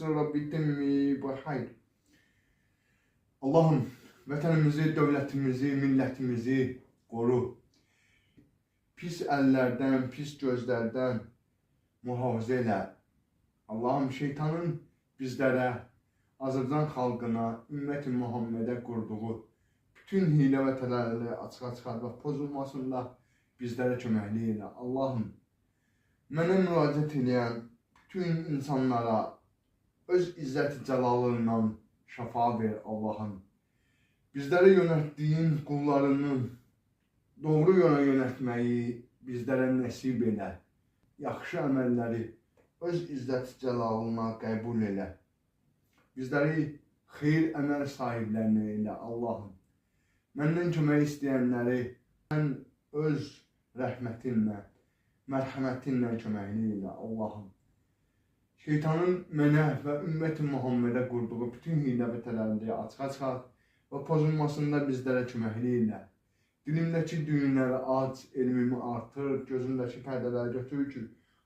sonra bitimmi bu hayr. Allah'ım vətənimizi, dövlətimizi, millətimizi qoru. Pis əllərdən, pis gözlərdən mühafizə elə. Allah'ım şeytanın bizlərə, Azərbaycan xalqına, ümmət-i Muhammedə qurduğu bütün hilə və tələləri açığa çıxarıb pozulmasında bizlərə köməklik elə. Allah'ım mənə müraciət edən bütün insanlara öz izzət-i cəlalından şəfa ver Allah'ım. Bizlərə yönətdiyin qullarının doğru yola yönətməyi bizlərə nəsib elə. Yaxşı əməlləri öz izzət-i cəlalına qəbul elə. Bizləri xeyir əməl sahiblərini elə Allah'ım. Məndən kömək istəyənləri sən öz rəhmətinlə, mərhəmətinlə köməklik elə Allah'ım. Şeytanın mənə və ümmət-i Muhammedə qurduğu bütün hilə və tələləri açığa çıxart və pozulmasında bizlərə köməklik elə. Dilimdəki düyünləri aç, elmimi artır, gözümdəki pərdələri götür ki,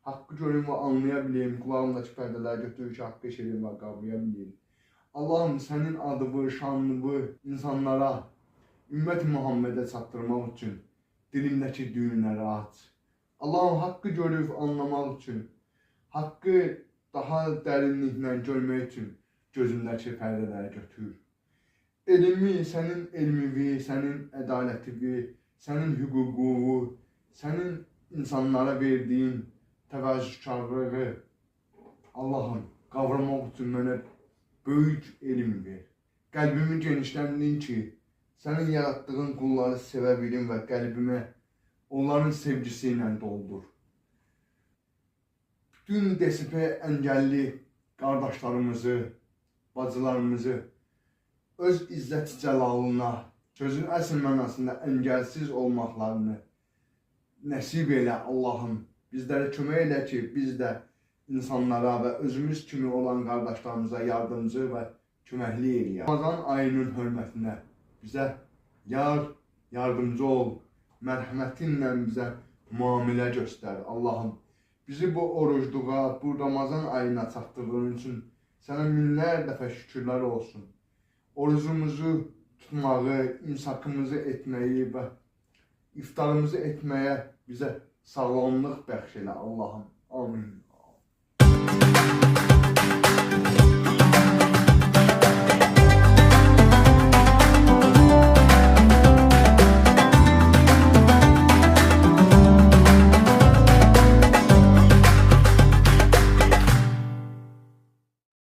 haqqı görüm və anlaya bileyim, qulağımdakı pərdələri götür ki, haqqı eşidim və qavraya bileyim. Allah'ım sənin adını, şanını insanlara, ümmət-i Muhammedə çatdırmaq üçün dilimdəki düyünləri aç. Allah'ım haqqı görüb anlamaq üçün, haqqı daha dərinliklə görmək üçün gözümdəki pərdələri götür. Elmi, sənin elmivi, sənin ədalətini, sənin hüququnu, sənin insanlara verdiyin təvəzzükarlığı Allah'ım qavramaq üçün mənə böyük elm ver. Qəlbimi genişləndirin ki, sənin yaratdığın qulları sevə bilim və qəlbimə onların sevgisi ilə doldur. Bütün DSP əngəlli qardaşlarımızı, bacılarımızı öz izzət cəlalına, sözün əsl mənasında əngəlsiz olmaqlarını nəsib elə Allah'ım. Bizlərə kömək elə ki, biz də insanlara və özümüz kimi olan qardaşlarımıza yardımcı və köməkli eləyək. Ramazan ayının hörmətinə bizə yardımcı ol, mərhəmətinlə bizə müamilə göstər Allah'ım. Bizi bu orucluğa, bu Ramazan ayına çatdırdığın üçün sənə minlər dəfə şükürlər olsun. Orucumuzu tutmağı, imsakımızı etməyi və iftarımızı etməyə bizə sağlamlıq bəxş elə Allah'ım. Amin.